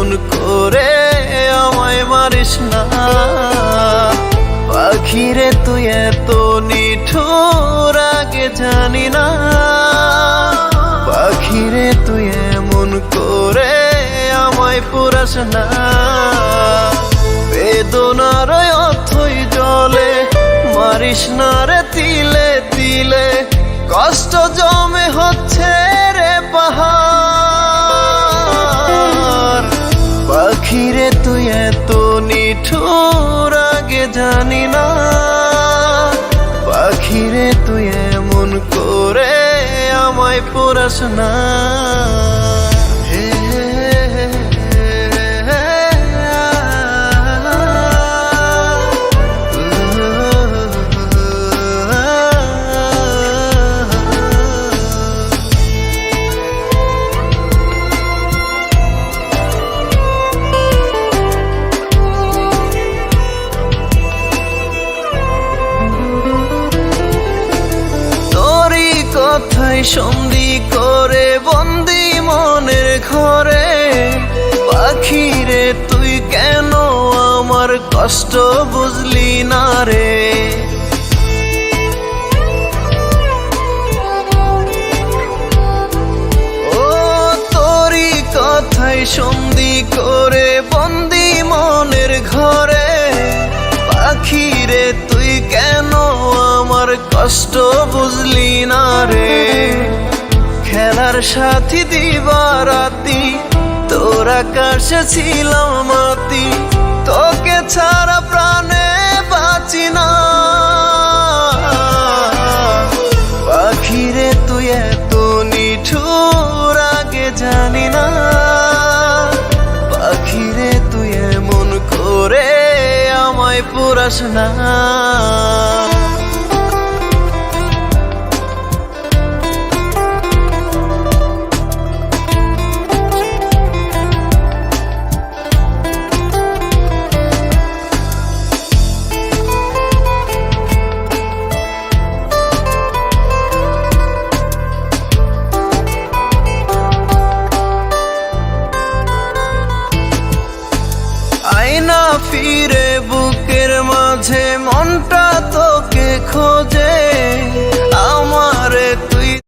এমন করে আমায় মারিস না। পাখিরে তুই এত নিঠুর আগে জানি না। পাখিরে তুই এমন করে আমায় পুরাস না। বেদনার অথই জলে মারিস না রে তিলে তিলে, কষ্ট জমে হচ্ছে রে পাহাড়। পাখিরে তুই এত নিঠুর আগে জানি না। পাখিরে তুই এমন করে আমায় পুরাস না। কথাই সন্ধি করে বন্দি মনের ঘরে। পাখিরে তুই কেন আমার কষ্ট বুঝলি না রে। ও তোরই কথাই সন্ধি করে বন্দি মনের ঘরে। পাখিরে তুই কেন আমার কষ্ট বুঝলি না রে। খেলার সাথী দিবারাতি তোর আকাশে ছিলাম মাতি, তোকে ছাড়া প্রাণে বাঁচি না। পাখিরে তুই এত নিঠুর আগে জানি না। পাখিরে তুই এমন করে আমায় পুরাস না। আয়না ফিরে বুকের মাঝে মনটা তোকে খোঁজে।